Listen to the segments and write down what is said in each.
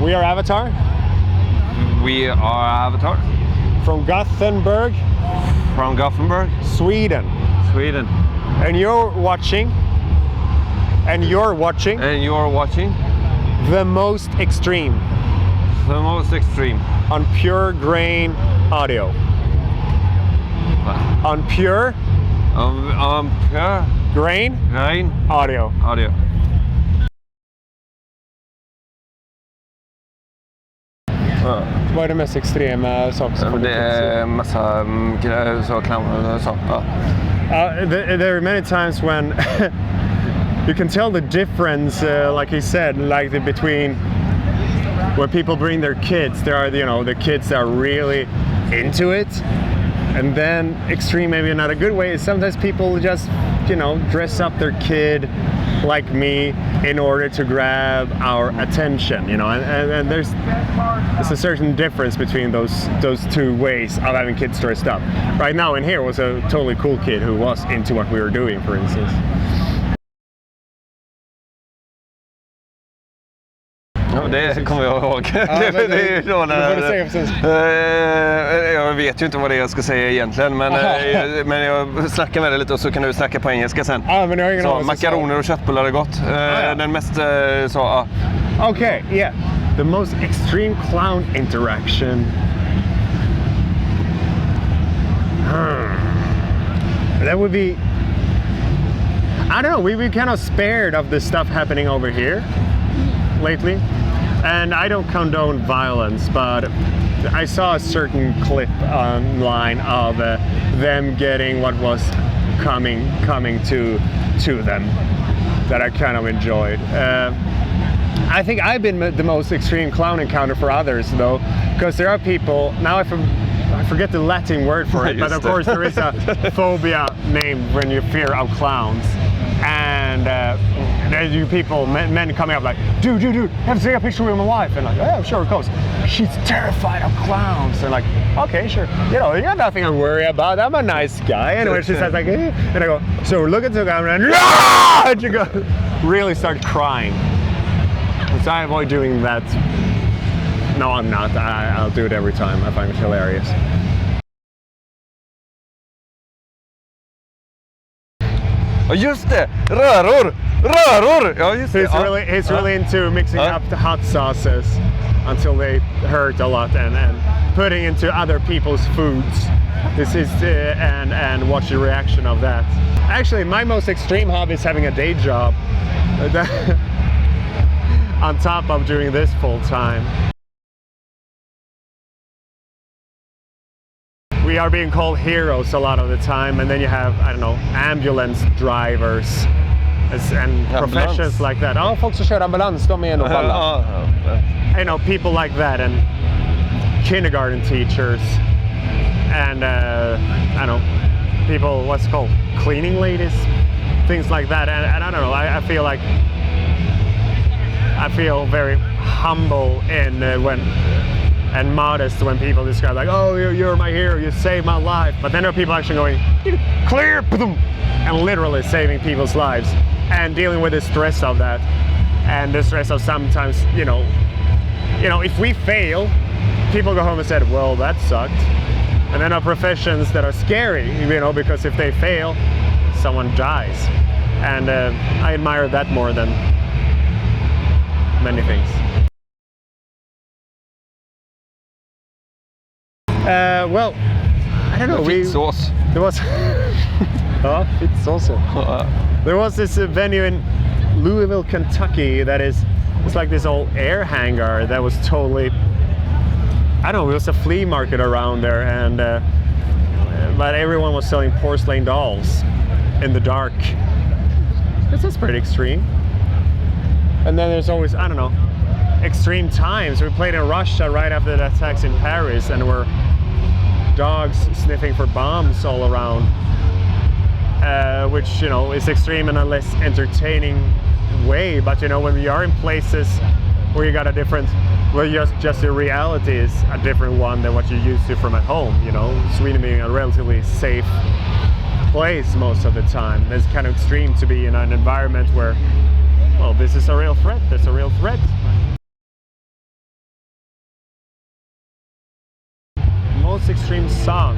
We are Avatar. We are Avatar. From Gothenburg. From Gothenburg. Sweden. Sweden. And you're watching. And you're watching. And you're watching. The Most Extreme. The Most Extreme. On Pure Grain Audio. On Pure. On Pure Grain. Grain Audio. Audio. Vad är det mest extrema saker som det är massa så clowner och så. There are many times when you can tell the difference, like he said, like between when people bring their kids. There are, the kids that are really into it, and then extreme, maybe not a good way, is sometimes people just, dress up their kid like me in order to grab our attention, and there's a certain difference between those two ways of having kids dressed up. Right now in here was a totally cool kid who was into what we were doing, for instance. Ja, det kommer jag ihåg. Jag vet ju inte vad det är jag ska säga egentligen, men jag snackar med dig lite och så kan du snacka på engelska sen. Men jag har ingen aning. Makaroner och köttbullar är gott. Den mest så. Okay, yeah. The most extreme clown interaction. That would be, I don't know, we've been kind of spared of the stuff happening over here lately. And I don't condone violence, but I saw a certain clip online of them getting what was coming to them that I kind of enjoyed. I think I've been the most extreme clown encounter for others, though, because there are people, now I forget the Latin word for it, but of course there is a phobia named when you fear of clowns. And there's you people, men coming up like, dude, have to take a picture with my wife. And like, yeah, sure, of course. She's terrified of clowns. And like, okay, sure. You got nothing to worry about. I'm a nice guy. Anyway, she says like, eh. And I go, so look at the camera and she goes, really start crying. So I avoid doing that. No, I'm not. I'll do it every time. I find it hilarious. Just det! Röror! Ja, just det. He's really into mixing up the hot sauces until they hurt a lot and putting into other people's foods. This is and watch the reaction of that. Actually, my most extreme hobby is having a day job on top of doing this full time. We are being called heroes a lot of the time, and then you have, I don't know, ambulance drivers and professions like that. Ja, folk som kör ambulans, de är nog balla. People like that, and kindergarten teachers, and I don't know, people, what's it called, cleaning ladies, things like that. And I don't know, I feel very humble in and modest when people describe like, oh, you're my hero, you saved my life. But then there are people actually going, clear, and literally saving people's lives and dealing with the stress of that. And the stress of sometimes, if we fail, people go home and said, well, that sucked. And then our professions that are scary, because if they fail, someone dies. And I admire that more than many things. Well, I don't know. Fittsås. There was fittsås. There was this venue in Louisville, Kentucky it's like this old air hangar that was totally, I don't know, it was a flea market around there, and but everyone was selling porcelain dolls in the dark. This is pretty extreme. And then there's always, I don't know, extreme times. We played in Russia right after the attacks in Paris, and we're dogs sniffing for bombs all around, which is extreme in a less entertaining way. But when we are in places where you got a different, well, just the reality is a different one than what you're used to from at home. Sweden being a relatively safe place most of the time. It's kind of extreme to be in an environment where, well, this is a real threat. There's a real threat. extreme song.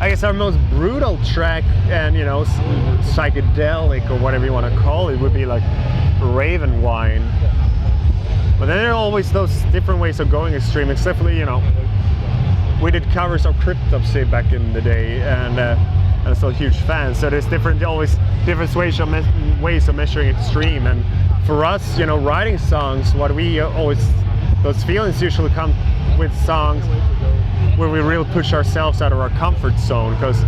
I guess our most brutal track, and you know, psychedelic or whatever you want to call it, would be like Raven Wine. But then there are always those different ways of going extreme. Except for, you know, we did covers of Cryptopsy back in the day, and I'm still a huge fan. So there's always different ways of measuring extreme. And for us, you know, writing songs, what we always, those feelings usually come with songs where we really push ourselves out of our comfort zone, because,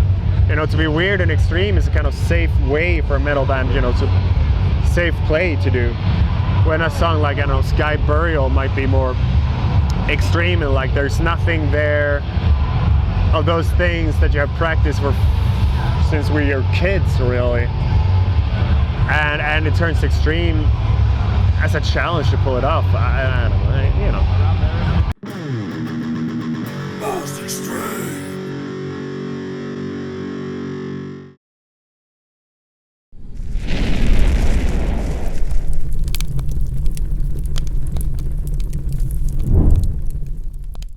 you know, to be weird and extreme is a kind of safe way for a metal band, you know, to safe play to do. When a song like, I don't know, Sky Burial might be more extreme and like there's nothing there of those things that you have practiced for since we were kids, really, and it turns extreme as a challenge to pull it off. I don't know, you know. Most extreme.